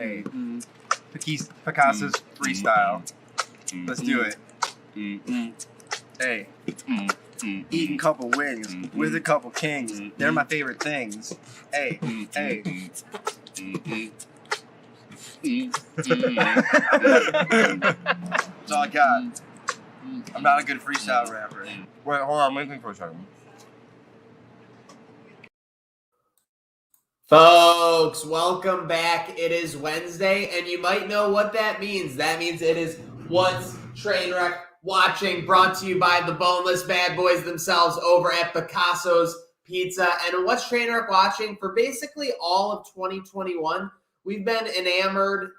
Hey, Picasso's freestyle. Let's do it. Hey, eating couple wings with a couple kings. They're my favorite things. Hey, hey. That's all I got. I'm not a good freestyle rapper. Wait, hold on. Let me think for a second. Folks, welcome back. It is Wednesday, and you might know what that means. That means it is WhaT's TrainWreck WaTching, brought to you by the boneless bad boys themselves over at Picasso's Pizza. And WhaT's TrainWreck WaTching for basically all of 2021. We've been enamored,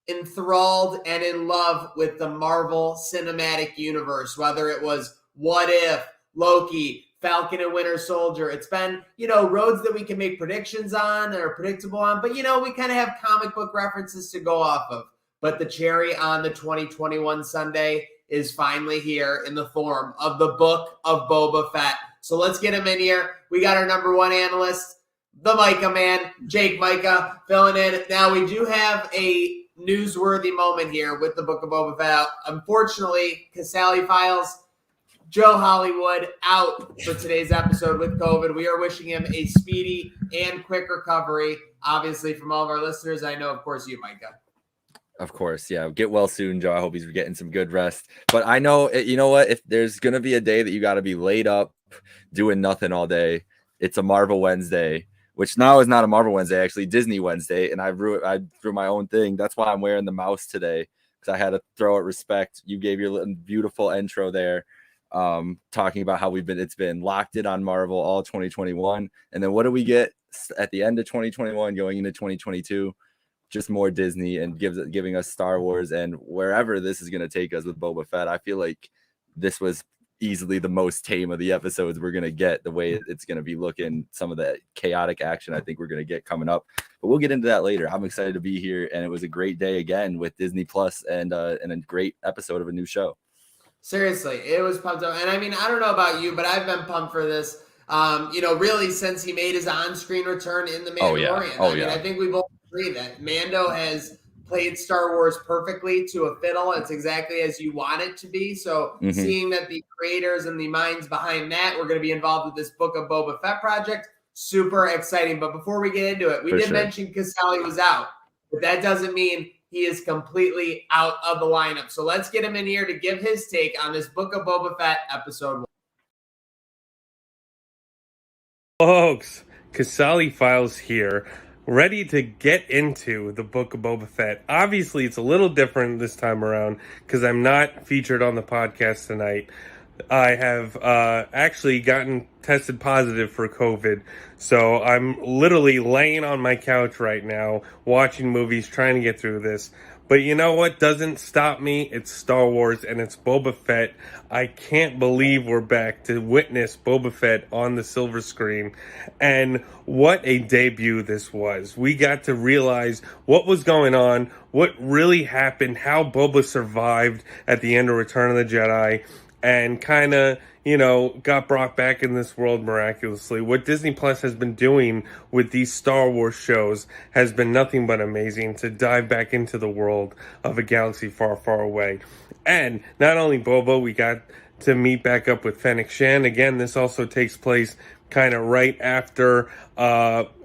enthralled, and in love with the Marvel Cinematic Universe, whether it was What If, Loki, Falcon and Winter Soldier. It's been, roads that we can make predictions on or predictable on, but, we kind of have comic book references to go off of. But the cherry on the 2021 Sunday is finally here in the form of the Book of Boba Fett. So let's get him in here. We got our number one analyst, the Micah man, Jake Micah, filling in. Now, we do have a newsworthy moment here with the Book of Boba Fett. Unfortunately, Casale Files, Joe Hollywood out for today's episode with COVID. We are wishing him a speedy and quick recovery, obviously, from all of our listeners. I know, of course, you, Micah. Of course, yeah. Get well soon, Joe. I hope he's getting some good rest. But I know, you know what? If there's going to be a day that you got to be laid up doing nothing all day, it's a Marvel Wednesday, which now is not a Marvel Wednesday, actually Disney Wednesday. And I drew my own thing. That's why I'm wearing the mouse today, because I had to throw it respect. You gave your little beautiful intro there. Talking about how it's been locked in on Marvel all 2021. And then what do we get at the end of 2021 going into 2022? Just more Disney and giving us Star Wars, and wherever this is going to take us with Boba Fett. I feel like this was easily the most tame of the episodes we're going to get, the way it's going to be looking, some of the chaotic action I think we're going to get coming up. But we'll get into that later. I'm excited to be here, and it was a great day again with Disney Plus and a great episode of a new show. Seriously, it was pumped up. And I mean, I don't know about you, but I've been pumped for this, really since he made his on-screen return in The Mandalorian. I think we both agree that Mando has played Star Wars perfectly to a fiddle. It's exactly as you want it to be. So seeing that the creators and the minds behind that were going to be involved with this Book of Boba Fett project, super exciting. But before we get into it, we did mention Casale was out, but that doesn't mean he is completely out of the lineup. So let's get him in here to give his take on this Book of Boba Fett episode 1. Folks, Casale Files here, ready to get into the Book of Boba Fett. Obviously, it's a little different this time around because I'm not featured on the podcast tonight. I have actually gotten tested positive for COVID, so I'm literally laying on my couch right now, watching movies, trying to get through this. But you know what doesn't stop me? It's Star Wars, and it's Boba Fett. I can't believe we're back to witness Boba Fett on the silver screen. And what a debut this was. We got to realize what was going on, what really happened, how Boba survived at the end of Return of the Jedi, and kind of, got brought back in this world miraculously. What Disney Plus has been doing with these Star Wars shows has been nothing but amazing, to dive back into the world of a galaxy far, far away. And not only Boba, we got to meet back up with Fennec Shan. Again, this also takes place kind of right after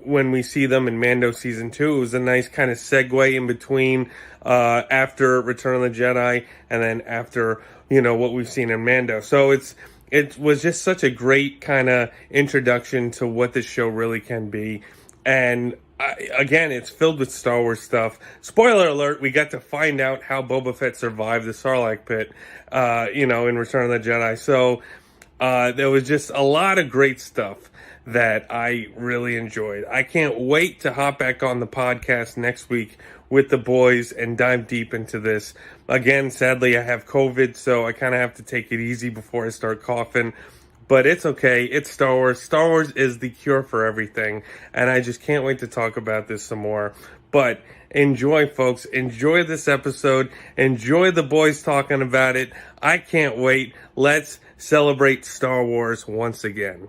when we see them in Mando Season 2. It was a nice kind of segue in between after Return of the Jedi and then after, what we've seen in Mando. So it was just such a great kind of introduction to what this show really can be. And again, it's filled with Star Wars stuff. Spoiler alert, we got to find out how Boba Fett survived the Sarlacc pit, in Return of the Jedi. So there was just a lot of great stuff that I really enjoyed. I can't wait to hop back on the podcast next week with the boys and dive deep into this. Again, sadly, I have COVID, so I kind of have to take it easy before I start coughing. But it's okay. It's Star Wars. Star Wars is the cure for everything. And I just can't wait to talk about this some more. But enjoy, folks. Enjoy this episode. Enjoy the boys talking about it. I can't wait. Let's celebrate Star Wars once again.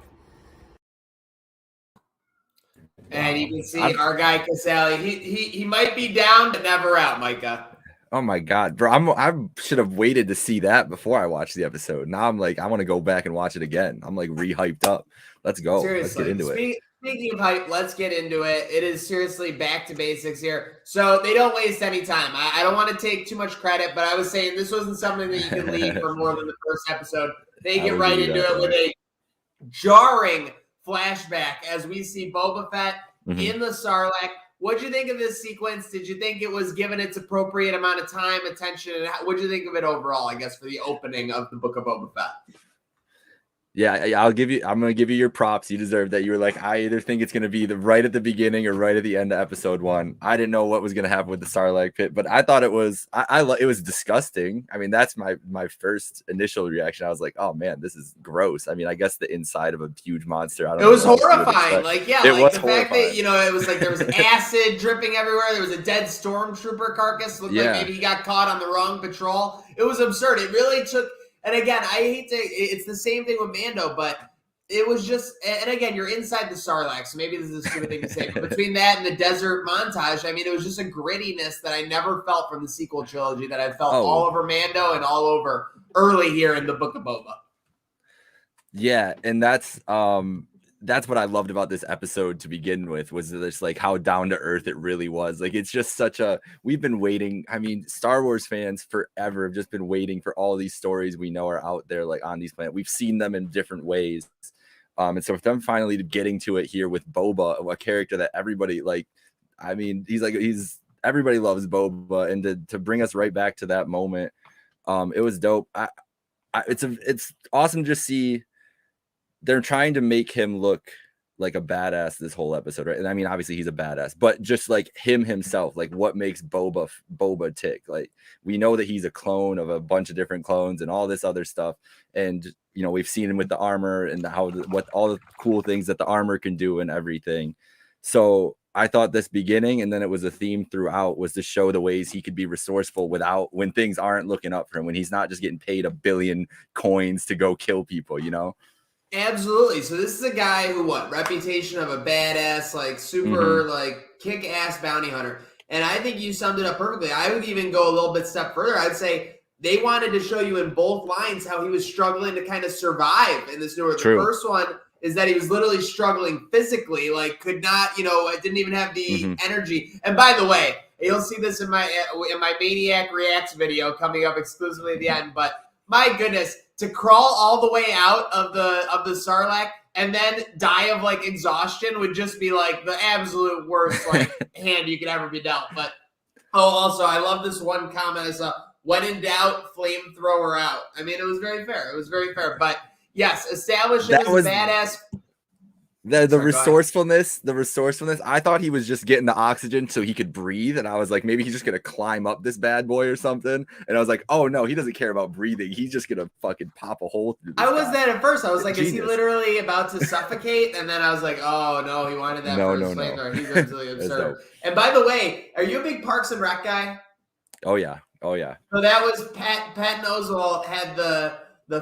And you can see our guy Casale. He might be down, but never out, Micah. Oh my God, bro! I should have waited to see that before I watched the episode. Now I'm like, I want to go back and watch it again. I'm like re-hyped up. Let's go. Seriously. Let's get into it. Speaking of hype, let's get into it. It is seriously back to basics here. So they don't waste any time. I don't want to take too much credit, but I was saying this wasn't something that you could leave for more than the first episode. They get right into it with a jarring flashback as we see Boba Fett in the Sarlacc. What did you think of this sequence? Did you think it was given its appropriate amount of time, attention? And what did you think of it overall, I guess, for the opening of the Book of Boba Fett? Yeah, I'm going to give you your props. You deserve that. You were like, I either think it's going to be right at the beginning or right at the end of episode 1. I didn't know what was going to happen with the Sarlacc pit, but I thought it was, it was disgusting. I mean, that's my first initial reaction. I was like, oh man, this is gross. I mean, I guess the inside of a huge monster. I don't know. It was horrifying. Like, yeah, it like was the horrifying. fact that, it was like there was acid dripping everywhere. There was a dead stormtrooper carcass. Looked like maybe he got caught on the wrong patrol. It was absurd. It really took, and again, it's the same thing with Mando, but it was just, and again, you're inside the Sarlacc, so maybe this is a stupid thing to say, but between that and the desert montage, I mean, it was just a grittiness that I never felt from the sequel trilogy that I felt all over Mando and all over early here in the Book of Boba. Yeah, and that's what I loved about this episode to begin with, was this like how down to earth it really was. Like, it's just we've been waiting. I mean, Star Wars fans forever have just been waiting for all these stories we know are out there, like on these planets. We've seen them in different ways. And so with them finally getting to it here with Boba, a character that everybody everybody loves Boba, and to bring us right back to that moment, it was dope. It's awesome to see. They're trying to make him look like a badass this whole episode, right? And I mean, obviously he's a badass, but just like himself, like what makes Boba tick? Like, we know that he's a clone of a bunch of different clones and all this other stuff. And, we've seen him with the armor and what all the cool things that the armor can do and everything. So I thought this beginning, and then it was a theme throughout, was to show the ways he could be resourceful when things aren't looking up for him, when he's not just getting paid 1 billion coins to go kill people, Absolutely. So this is a guy who, reputation of a badass, like super, like kick-ass bounty hunter. And I think you summed it up perfectly. I would even go a little bit step further. I'd say they wanted to show you in both lines how he was struggling to kind of survive in this new world. The first one is that he was literally struggling physically, like could not, didn't even have the energy. And by the way, you'll see this in my Maniac Reacts video coming up exclusively at the end, but my goodness, to crawl all the way out of the Sarlacc and then die of like exhaustion would just be like the absolute worst hand you could ever be dealt. But also I love this one comment I saw: when in doubt, flamethrower out. I mean, it was very fair. It was very fair. But yes, establish him as a badass. The resourcefulness. I thought he was just getting the oxygen so he could breathe, and I was like, maybe he's just gonna climb up this bad boy or something. And I was like, oh no, he doesn't care about breathing. He's just gonna fucking pop a hole through this guy. That at first. I was like, is he literally about to suffocate? And then I was like, oh no, he wanted that first flamethrower. He's absolutely absurd. And by the way, are you a big Parks and Rec guy? Oh yeah. So that was Pat Oswalt had the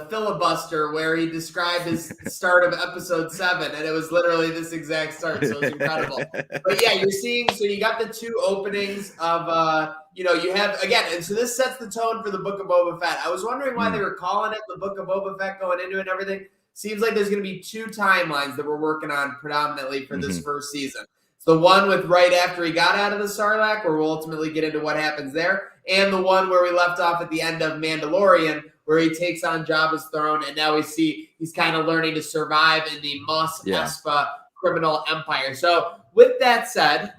filibuster where he described his start of episode 7, and it was literally this exact start, so it's incredible. But yeah, you're seeing, so you got the 2 openings of you have, again, and so this sets the tone for the Book of Boba Fett. I was wondering why they were calling it the Book of Boba Fett going into it and everything. Seems like there's going to be 2 timelines that we're working on predominantly for this first season. It's the one with right after he got out of the Sarlacc, where we'll ultimately get into what happens there, and the one where we left off at the end of Mandalorian, where he takes on Jabba's throne, and now we see he's kind of learning to survive in the Mos Espa criminal empire. So with that said,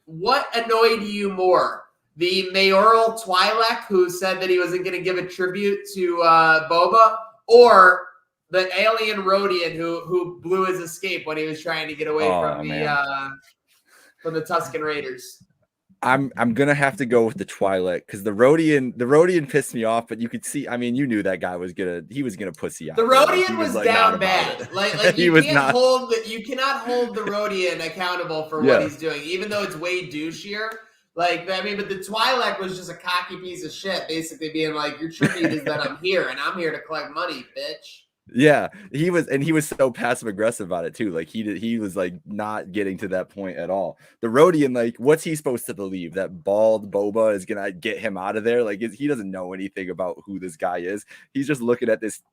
what annoyed you more? The mayoral Twi'lek who said that he wasn't going to give a tribute to Boba, or the alien Rodian who blew his escape when he was trying to get away from the Tusken Raiders? I'm gonna have to go with the Twi'lek, because the Rodian pissed me off, but you could see, I mean, you knew that guy was gonna pussy out. The Rodian was down bad. Like you cannot hold the Rodian accountable for what he's doing, even though it's way douchier. Like, I mean, but the Twi'lek was just a cocky piece of shit, basically being like, your tribute is that I'm here, and I'm here to collect money, bitch. Yeah, he was so passive aggressive about it too. Like he was like not getting to that point at all. The Rodian, like, what's he supposed to believe? That bald Boba is gonna get him out of there? Like, he doesn't know anything about who this guy is. He's just looking at this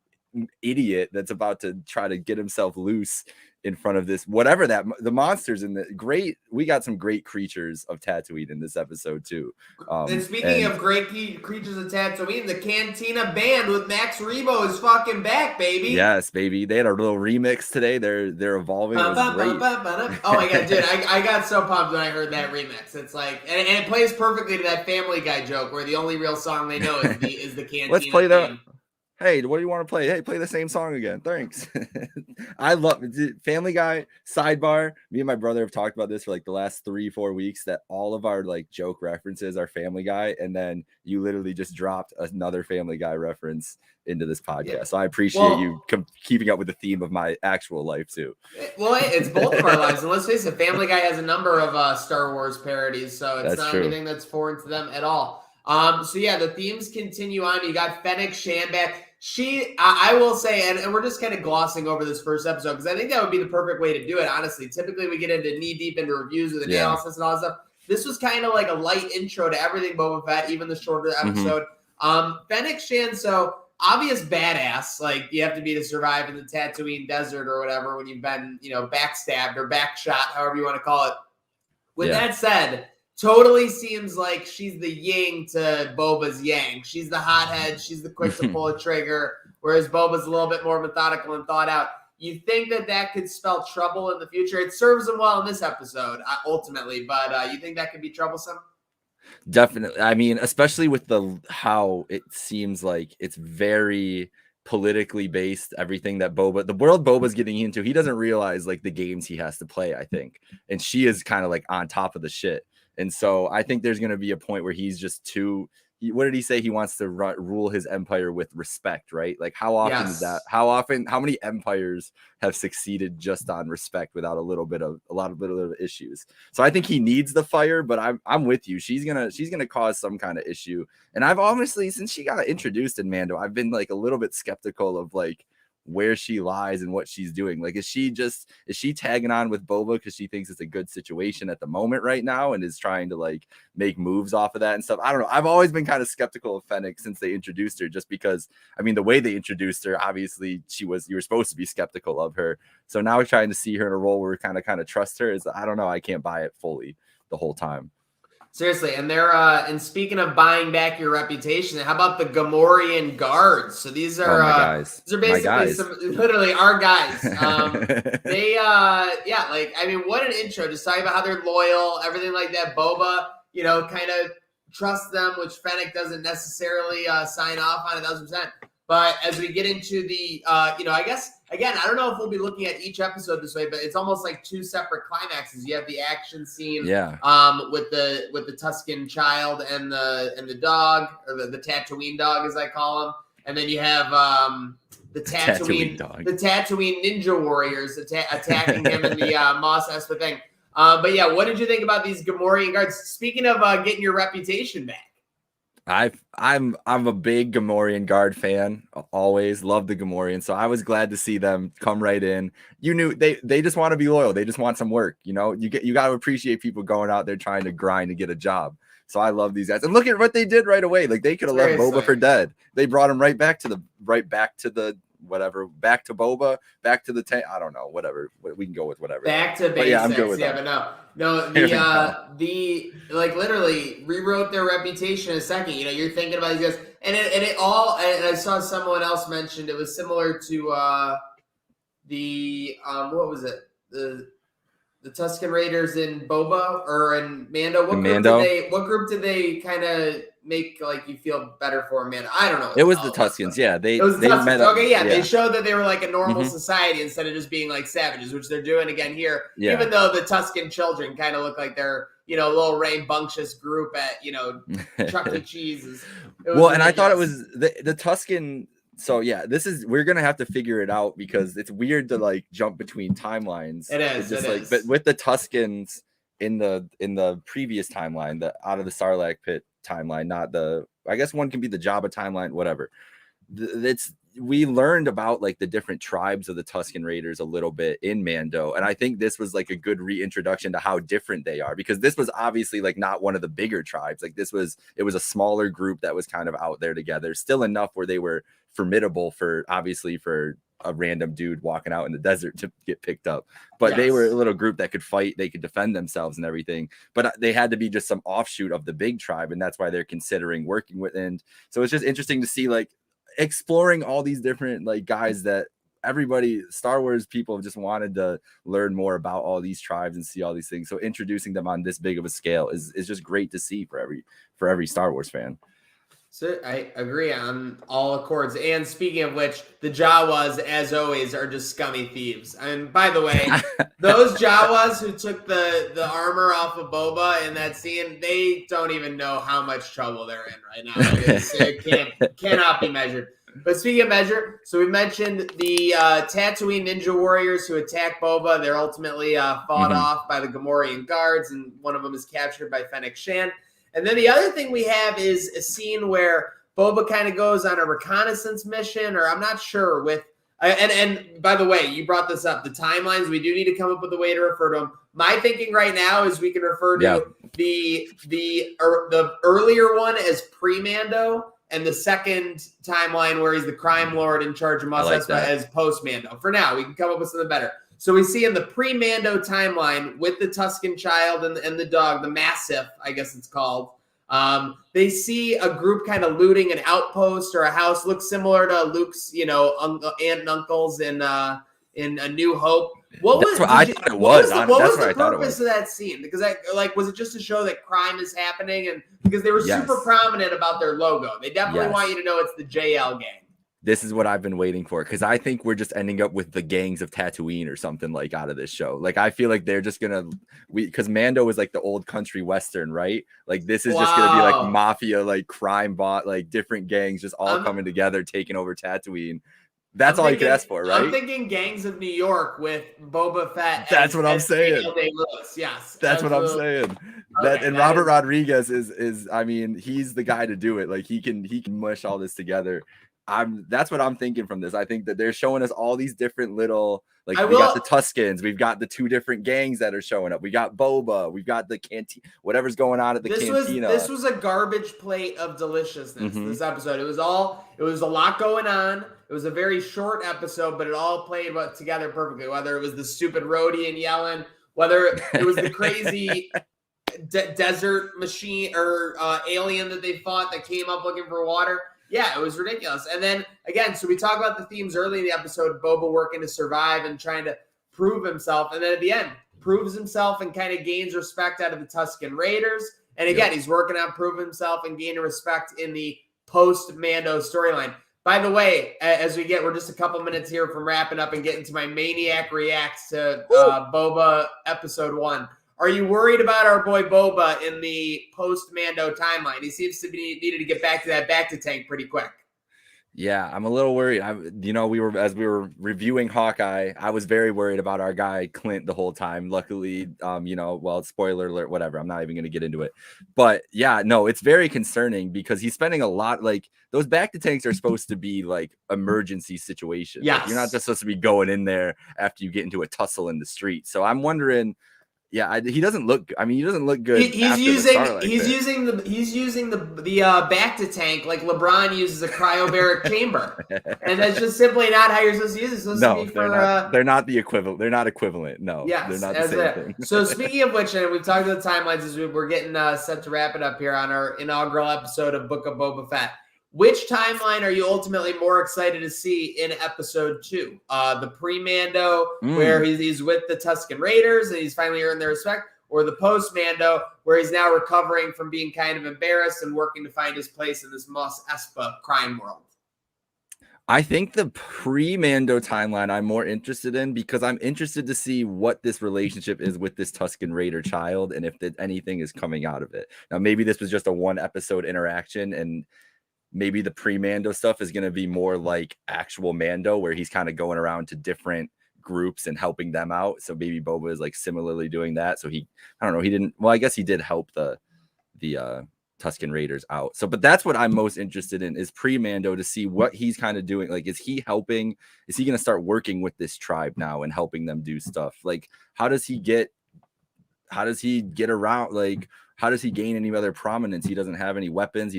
idiot that's about to try to get himself loose in front of this whatever that the monsters in the great. We got some great creatures of Tatooine in this episode too. And speaking of great creatures of Tatooine, the Cantina Band with Max Rebo is fucking back, baby. Yes, baby. They had a little remix today. They're evolving. It was great. Oh my god, dude! I got so pumped when I heard that remix. It's like, and it plays perfectly to that Family Guy joke where the only real song they know is the Cantina. Let's play that. Theme. Hey, what do you want to play? Hey, play the same song again. Thanks. I love Family Guy. Sidebar. Me and my brother have talked about this for like the last 3-4 weeks, that all of our like joke references are Family Guy, and then you literally just dropped another Family Guy reference into this podcast. Yeah. So I appreciate you keeping up with the theme of my actual life too. Well, it's both of our lives, and let's face it, Family Guy has a number of Star Wars parodies, so it's not anything that's foreign to them at all. So yeah, the themes continue on. You got Fennec Shand back. I will say, and we're just kind of glossing over this first episode because I think that would be the perfect way to do it, honestly. Typically, we get into knee-deep into reviews with analysis and all that stuff. This was kind of like a light intro to everything Boba Fett, even the shorter episode. Fennec Shand, so obvious badass, like you have to be to survive in the Tatooine desert or whatever when you've been, backstabbed or backshot, however you want to call it. With that said, totally seems like she's the yin to Boba's yang. She's the hothead. She's the quick to pull a trigger, whereas Boba's a little bit more methodical and thought out. You think that could spell trouble in the future? It serves him well in this episode, ultimately, but you think that could be troublesome? Definitely. I mean, especially with how it seems like it's very politically based, everything that the world Boba's getting into, he doesn't realize like the games he has to play, I think. And she is kind of like on top of the shit. And so I think there's going to be a point where he's just what did he say? He wants to rule his empire with respect, right? Like how often is that? How many empires have succeeded just on respect without a little bit of issues? So I think he needs the fire, but I'm with you. She's gonna cause some kind of issue. And I've honestly, since she got introduced in Mando, I've been like a little bit skeptical of like where she lies and what she's doing. Like, is she tagging on with Boba because she thinks it's a good situation at the moment right now and is trying to like make moves off of that and stuff? I don't know. I've always been kind of skeptical of Fennec since they introduced her, just because, I mean, the way they introduced her, obviously you were supposed to be skeptical of her. So now we're trying to see her in a role where we kind of trust her. I don't know. I can't buy it fully the whole time. Seriously, and they're and speaking of buying back your reputation, how about the Gamorrean guards? So these are guys. These are basically literally our guys. They I mean, what an intro! Just talking about how they're loyal, everything like that. Boba, kind of trusts them, which Fennec doesn't necessarily sign off on 1,000%. But as we get into the, I guess, again, I don't know if we'll be looking at each episode this way, but it's almost like two separate climaxes. You have the action scene with the Tusken child and the dog, or the Tatooine dog, as I call him. And then you have the Tatooine ninja warriors attacking him in the Mos Espa thing. But yeah, what did you think about these Gamorrean guards? Speaking of getting your reputation back. I'm a big Gamorrean guard fan. Always loved the Gamorrean, so I was glad to see them come right in. You knew they just want to be loyal. They just want some work. You got to appreciate people going out there trying to grind and get a job. So I love these guys. And look at what they did right away. Like they could have left Boba for dead. They brought him back to Boba, back to the tank. I don't know, whatever. We can go with whatever. Back to basics. But yeah, I'm good with that. But the literally rewrote their reputation in a second. You're thinking about these guys, and it all. And I saw someone else mentioned it was similar to what was it, the Tusken Raiders in Boba or in Mando. What group did they kind of make like you feel better for, Mando? I don't know. It was the Tuskens. Yeah, they met up. Okay, yeah, they showed that they were like a normal society instead of just being like savages, which they're doing again here. Yeah. Even though the Tusken children kind of look like they're a little rambunctious group at Chuck E. Cheese. And I thought it was the Tusken. So yeah, we're gonna have to figure it out because it's weird to like jump between timelines. It is. But with the Tuskens in the previous timeline, the out of the Sarlacc pit timeline, not I guess one can be the Jabba timeline, whatever. we learned about like the different tribes of the Tusken Raiders a little bit in Mando, and I think this was like a good reintroduction to how different they are, because this was obviously like not one of the bigger tribes. Like it was a smaller group that was kind of out there together, still enough where they were formidable for a random dude walking out in the desert to get picked up. But they were a little group that could fight, they could defend themselves and everything. But they had to be just some offshoot of the big tribe, and that's why they're considering working with. And so it's just interesting to see like exploring all these different like guys that everybody, Star Wars people, have just wanted to learn more about all these tribes and see all these things. So introducing them on this big of a scale is just great to see for every Star Wars fan. So I agree on all accords. And speaking of which, the Jawas, as always, are just scummy thieves. And by the way, those Jawas who took the armor off of Boba in that scene, they don't even know how much trouble they're in right now. It cannot be measured. But speaking of measure, so we mentioned the Tatooine Ninja Warriors who attack Boba. They're ultimately fought off by the Gamorrean guards, and one of them is captured by Fennec Shan. And then the other thing we have is a scene where Boba kind of goes on a reconnaissance mission, or I'm not sure with, and by the way, you brought this up, the timelines, we do need to come up with a way to refer to them. My thinking right now is we can refer to the earlier one as pre-Mando, and the second timeline where he's the crime lord in charge of Mos Espa as post-Mando. For now, we can come up with something better. So we see in the pre-Mando timeline with the Tusken child and the dog, the Massif, I guess it's called. They see a group kind of looting an outpost or a house, looks similar to Luke's, aunt and uncles in A New Hope. What was the purpose of that scene? Because was it just to show that crime is happening, and because they were super prominent about their logo? They definitely want you to know it's the JL gang. This is what I've been waiting for, because I think we're just ending up with the gangs of Tatooine or something like out of this show. Like, I feel like they're just gonna, because Mando is like the old country western, right? Like, this is just gonna be like mafia, like crime bot, like different gangs just all coming together, taking over Tatooine. That's all you can ask for, right? I'm thinking Gangs of New York with Boba Fett. That's what I'm saying. Yes, that's what I'm saying. And Robert Rodriguez is, I mean, he's the guy to do it. Like, he can mush all this together. That's what I'm thinking from this. I think that they're showing us all these different little, like, we got the Tuskens, we've got the two different gangs that are showing up, we got Boba, we've got the canteen, whatever's going on at the cantina. This was a garbage plate of deliciousness. This episode, it was a lot going on. It was a very short episode, but it all played together perfectly. Whether it was the stupid Rodian yelling, whether it was the crazy desert machine or alien that they fought that came up looking for water. Yeah, it was ridiculous. And then, again, so we talk about the themes early in the episode, Boba working to survive and trying to prove himself. And then at the end, proves himself and kind of gains respect out of the Tusken Raiders. And again, he's working on proving himself and gaining respect in the post-Mando storyline. By the way, we're just a couple minutes here from wrapping up and getting to my Maniac Reacts to Boba Episode 1. Are you worried about our boy Boba in the post-Mando timeline? He seems to be needed to get back to that back-to-tank pretty quick. Yeah, I'm a little worried. As we were reviewing Hawkeye, I was very worried about our guy Clint the whole time. Luckily, spoiler alert, whatever. I'm not even going to get into it. But yeah, no, it's very concerning because he's spending a lot. Like, those back-to-tanks are supposed to be like emergency situations. Yes. Like, you're not just supposed to be going in there after you get into a tussle in the street. So I'm wondering. Yeah, he doesn't look. I mean, he doesn't look good. He's using the back to tank like LeBron uses a cryobaric chamber, and that's just simply not how you're supposed to use it. It's supposed to be for, they're not the equivalent. They're not equivalent. No, yes, they're not the same thing. So speaking of which, and we've talked about the timelines as we're getting set to wrap it up here on our inaugural episode of Book of Boba Fett. Which timeline are you ultimately more excited to see in episode 2? The pre-Mando, where he's with the Tusken Raiders and he's finally earned their respect, or the post-Mando, where he's now recovering from being kind of embarrassed and working to find his place in this Mos Espa crime world? I think the pre-Mando timeline I'm more interested in, because I'm interested to see what this relationship is with this Tusken Raider child and if anything is coming out of it. Now, maybe this was just a one-episode interaction, and maybe the pre-Mando stuff is going to be more like actual Mando, where he's kind of going around to different groups and helping them out. So maybe Boba is like similarly doing that. So I guess he did help the Tusken Raiders out. So, but that's what I'm most interested in is pre-Mando, to see what he's kind of doing. Like, is he helping? Is he going to start working with this tribe now and helping them do stuff? Like, how does he get around? Like, how does he gain any other prominence? He doesn't have any weapons.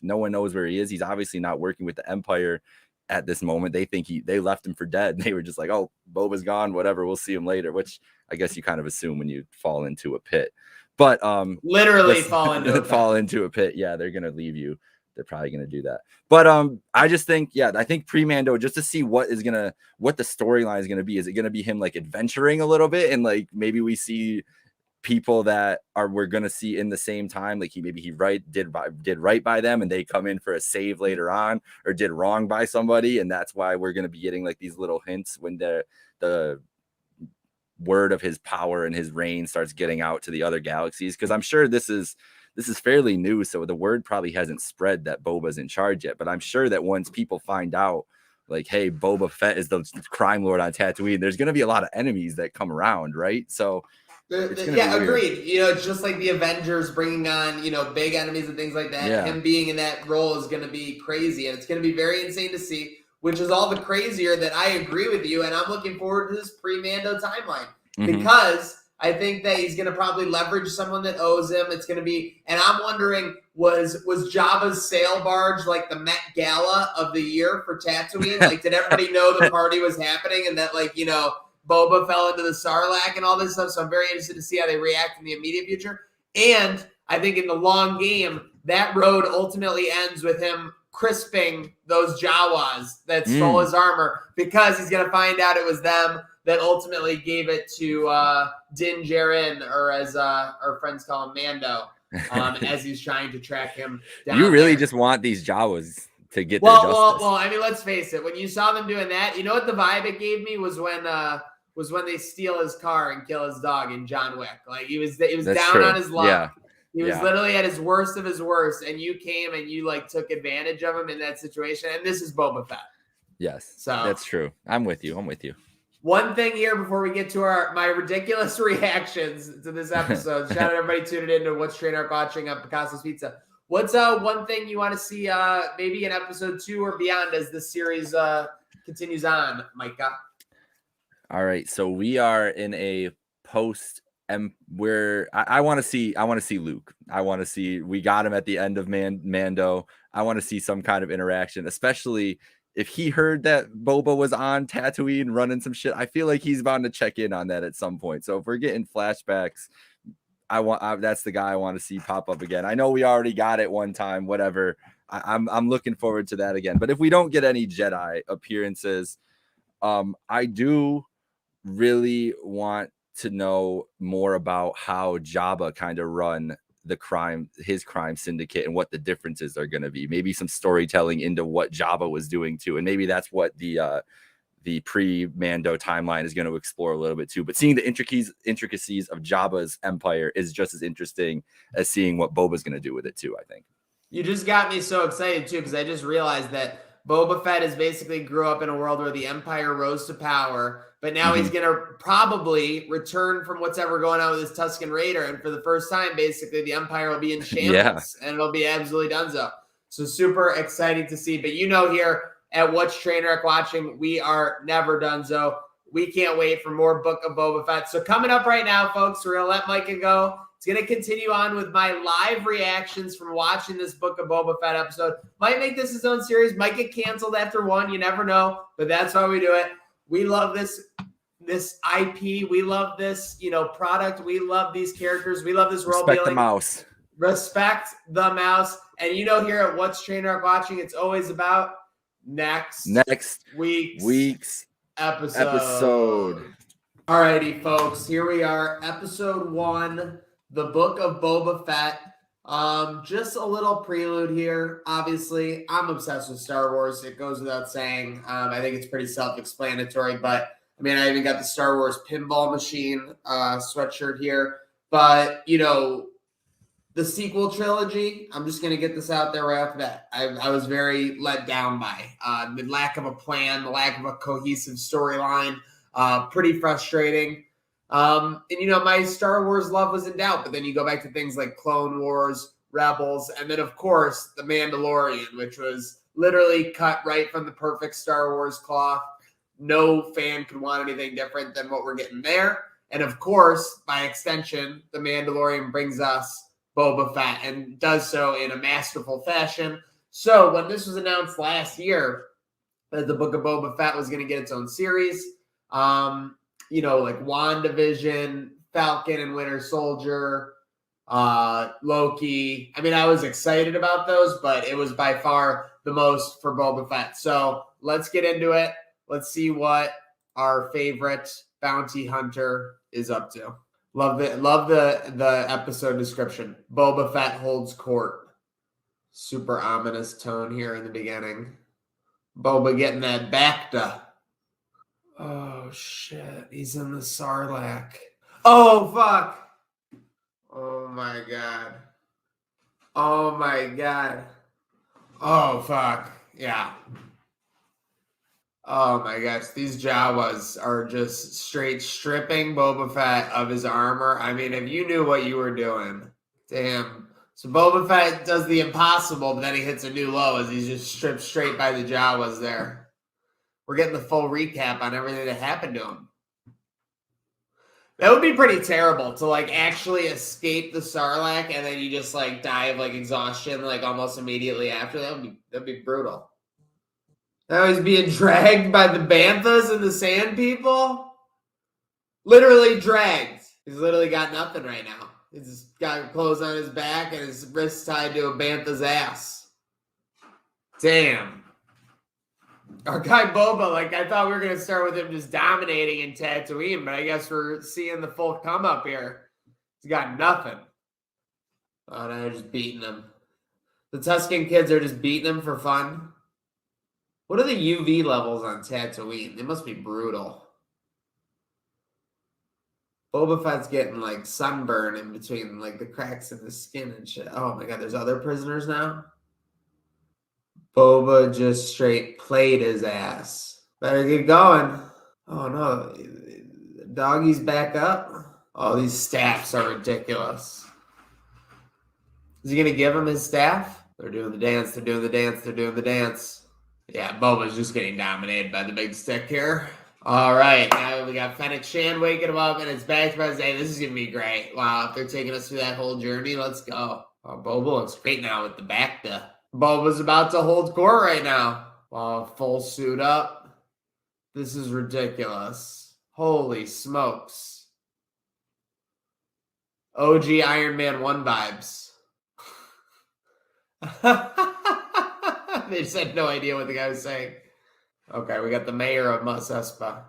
No one knows where he is. He's obviously not working with the Empire at this moment. They think they left him for dead. They were just like, oh, Boba's gone, whatever, we'll see him later, which I guess you kind of assume when you fall into a pit. But literally fall into a pit. Yeah, they're gonna leave you. They're probably gonna do that. But I just think, I think pre-Mando, just to see what the storyline is gonna be. Is it gonna be him like adventuring a little bit, and like maybe we see people that we're gonna see in the same time, like he did right by them and they come in for a save later on, or did wrong by somebody, and that's why we're gonna be getting like these little hints when the word of his power and his reign starts getting out to the other galaxies, because I'm sure this is fairly new, so the word probably hasn't spread that Boba's in charge yet. But I'm sure that once people find out, like, hey, Boba Fett is the crime lord on Tatooine, there's going to be a lot of enemies that come around, right? So agreed. It's just like the Avengers bringing on, big enemies and things like that. Yeah. Him being in that role is going to be crazy, and it's going to be very insane to see, which is all the crazier that I agree with you, and I'm looking forward to this pre-Mando timeline, because I think that he's going to probably leverage someone that owes him. It's going to be, and I'm wondering, was Jabba's sail barge like the Met Gala of the year for Tatooine? Like, did everybody know the party was happening, and that, Boba fell into the Sarlacc and all this stuff? So I'm very interested to see how they react in the immediate future. And I think in the long game, that road ultimately ends with him crisping those Jawas that stole his armor, because he's going to find out it was them that ultimately gave it to Din Djarin, or as our friends call him, Mando, as he's trying to track him down. You really just want these Jawas to get well, their justice. I mean, let's face it. When you saw them doing that, you know what the vibe it gave me was when they steal his car and kill his dog in John Wick. Like, he was That's down true. on his luck. Yeah. He was literally at his worst of his worst, and you came and you took advantage of him in that situation. And this is Boba Fett. Yes, so that's true. I'm with you. One thing here before we get to my ridiculous reactions to this episode. Shout out everybody tuning in to What's TrainWreck watching on Picasso's Pizza. What's one thing you want to see maybe in episode 2 or beyond as this series continues on, Micah? All right, so we are in a post where I want to see Luke. I want to see, we got him at the end of Mando. I want to see some kind of interaction, especially if he heard that Boba was on Tatooine running some shit. I feel like he's bound to check in on that at some point. So if we're getting flashbacks, that's the guy I want to see pop up again. I know we already got it one time, whatever. I'm looking forward to that again. But if we don't get any Jedi appearances, I do really want to know more about how Jabba kind of run his crime syndicate, and what the differences are going to be. Maybe some storytelling into what Jabba was doing too, and maybe that's what the pre-Mando timeline is going to explore a little bit too. But seeing the intricacies of Jabba's empire is just as interesting as seeing what Boba's going to do with it too, I think. You just got me so excited too, because I just realized that Boba Fett has basically grew up in a world where the Empire rose to power, but now he's going to probably return from what's ever going on with this Tusken Raider, and for the first time, basically, the Empire will be in shambles, and it'll be absolutely donezo. So super exciting to see. But here at What's TrainWreck watching, we are never donezo. We can't wait for more Book of Boba Fett. So coming up right now, folks, we're going to let Micah go. It's going to continue on with my live reactions from watching this Book of Boba Fett episode. Might make this his own series. Might get canceled after one. You never know. But that's why we do it. We love this IP. We love this, product. We love these characters. We love this world building. Respect the mouse. Respect the mouse. And here at What's TrainWreck watching, it's always about next week's episode. Alrighty, folks. Here we are. Episode 1. The Book of Boba Fett. Just a little prelude here. Obviously, I'm obsessed with Star Wars. It goes without saying. I think it's pretty self-explanatory, but I even got the Star Wars pinball machine sweatshirt here. But, the sequel trilogy, I'm just going to get this out there right off the bat. I was very let down by the lack of a plan, the lack of a cohesive storyline. Pretty frustrating. And my Star Wars love was in doubt, but then you go back to things like Clone Wars, Rebels, and then of course The Mandalorian, which was literally cut right from the perfect Star Wars cloth. No fan could want anything different than what we're getting there. And of course, by extension, The Mandalorian brings us Boba Fett and does so in a masterful fashion. So when this was announced last year that the Book of Boba Fett was going to get its own series, like WandaVision, Falcon and Winter Soldier, Loki. I mean, I was excited about those, but it was by far the most for Boba Fett. So let's get into it. Let's see what our favorite bounty hunter is up to. Love the episode description. Boba Fett holds court. Super ominous tone here in the beginning. Boba getting that Bacta. Oh shit, he's in the Sarlacc. Oh fuck. Oh my god. Oh my god. Oh fuck. Yeah. Oh my gosh, these Jawas are just straight stripping Boba Fett of his armor. I mean, if you knew what you were doing. Damn. So Boba Fett does the impossible, but then he hits a new low as he's just stripped straight by the Jawas there. We're getting the full recap on everything that happened to him. That would be pretty terrible to actually escape the Sarlacc and then you just die of exhaustion almost immediately after. That'd be brutal. Now he's being dragged by the banthas and the sand people. Literally dragged. He's literally got nothing right now. He's got clothes on his back and his wrists tied to a bantha's ass. Damn. Our guy Boba, I thought we were going to start with him just dominating in Tatooine, but I guess we're seeing the full come up here. He's got nothing. Oh, no, they're just beating him. The Tusken kids are just beating him for fun. What are the UV levels on Tatooine? They must be brutal. Boba Fett's getting sunburn in between the cracks in his skin and shit. Oh my god, there's other prisoners now? Boba just straight played his ass. Better get going. Oh no, doggy's back up. Oh, these staffs are ridiculous. Is he gonna give him his staff? They're doing the dance, they're doing the dance, they're doing the dance. Yeah, Boba's just getting dominated by the big stick here. All right, now we got Fennec Shand waking him up, and it's back to present day. This is going to be great. Wow, if they're taking us through that whole journey, let's go. Oh, Boba looks great now with the Bacta. Boba's about to hold court right now. Wow, full suit up. This is ridiculous. Holy smokes. OG Iron Man 1 vibes. They just had no idea what the guy was saying. Okay, we got the mayor of Mos Espa.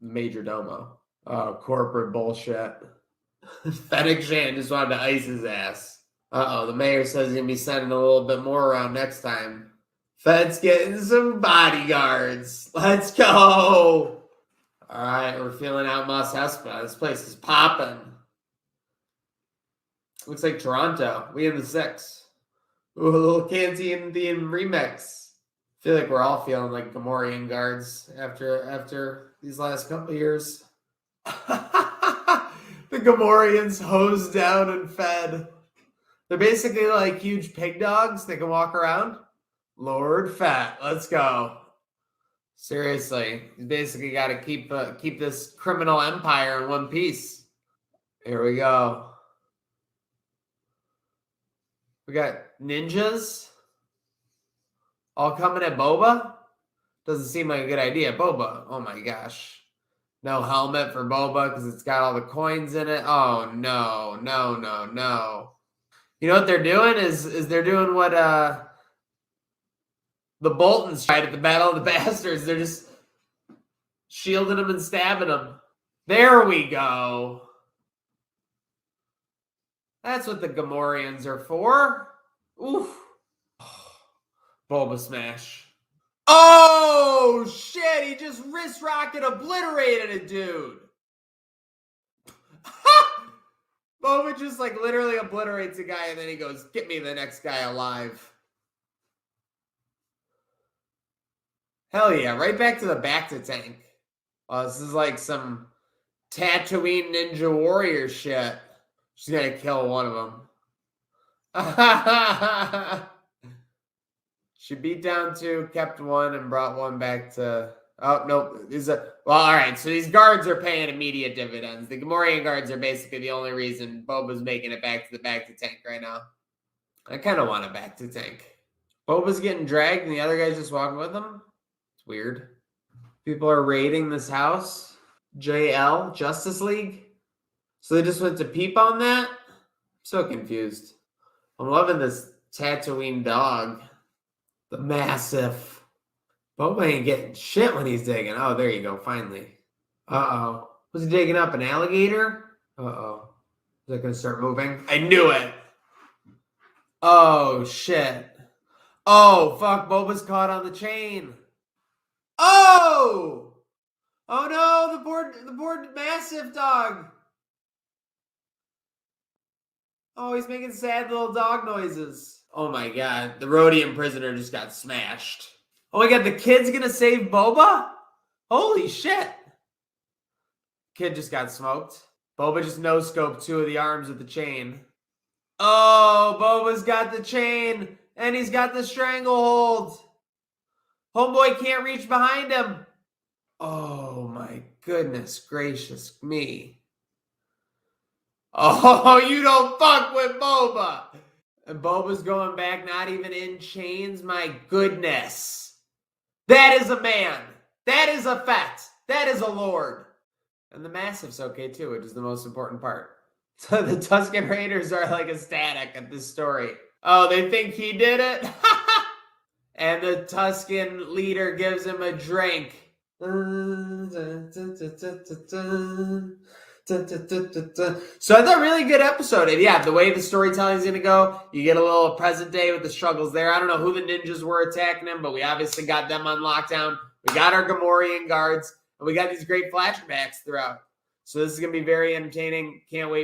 Major Domo. Oh, corporate bullshit. Fennec Shand just wanted to ice his ass. Uh-oh, the mayor says he's going to be sending a little bit more around next time. Fed's getting some bodyguards. Let's go. All right, we're feeling out Mos Espa. This place is popping. Looks like Toronto. We in the 6. Ooh, a little canteen theme remix. I feel like we're all feeling like Gamorrean guards after these last couple of years. The Gamorreans hosed down and fed. They're basically like huge pig dogs. They can walk around. Lord Fett, let's go. Seriously, you basically got to keep this criminal empire in one piece. Here we go. We got ninjas all coming at Boba. Doesn't seem like a good idea. Boba, oh my gosh. No helmet for Boba because it's got all the coins in it. Oh, no, no, no, no. You know what they're doing is they're doing what the Boltons tried at the Battle of the Bastards. They're just shielding them and stabbing them. There we go. That's what the Gamorreans are for. Oof. Boba smash. Oh, shit. He just wrist rocket obliterated a dude. Boba just literally obliterates a guy and then he goes, get me the next guy alive. Hell yeah. Right back to the Bacta tank. Oh, this is like some Tatooine Ninja Warrior shit. She's going to kill one of them. She beat down 2, kept 1, and brought 1 back to... Oh, no. Well, all right. So these guards are paying immediate dividends. The Gamorrean guards are basically the only reason Boba's making it back to tank right now. I kind of want it back to tank. Boba's getting dragged and the other guy's just walking with him. It's weird. People are raiding this house. JL, Justice League. So they just went to peep on that? I'm so confused. I'm loving this Tatooine dog. The massive. Boba ain't getting shit when he's digging. Oh, there you go, finally. Uh-oh. Was he digging up an alligator? Uh-oh. Is that going to start moving? I knew it. Oh, shit. Oh, fuck, Boba's caught on the chain. Oh! Oh, no, the poor massive dog. Oh, he's making sad little dog noises. Oh, my God. The Rhodium prisoner just got smashed. Oh my God, the kid's gonna save Boba? Holy shit. Kid just got smoked. Boba just no-scoped 2 of the arms with the chain. Oh, Boba's got the chain, and he's got the stranglehold. Homeboy can't reach behind him. Oh my goodness gracious me. Oh, you don't fuck with Boba. And Boba's going back, not even in chains. My goodness. That is a man. That is a fat. That is a lord. And the Massive's okay too, which is the most important part. So the Tusken Raiders are like ecstatic at this story. Oh, they think he did it? And the Tusken leader gives him a drink. So I thought really good episode. And yeah, the way the storytelling is going to go, you get a little present day with the struggles there. I don't know who the ninjas were attacking him, but we obviously got them on lockdown. We got our Gamorrean guards, and we got these great flashbacks throughout. So this is going to be very entertaining. Can't wait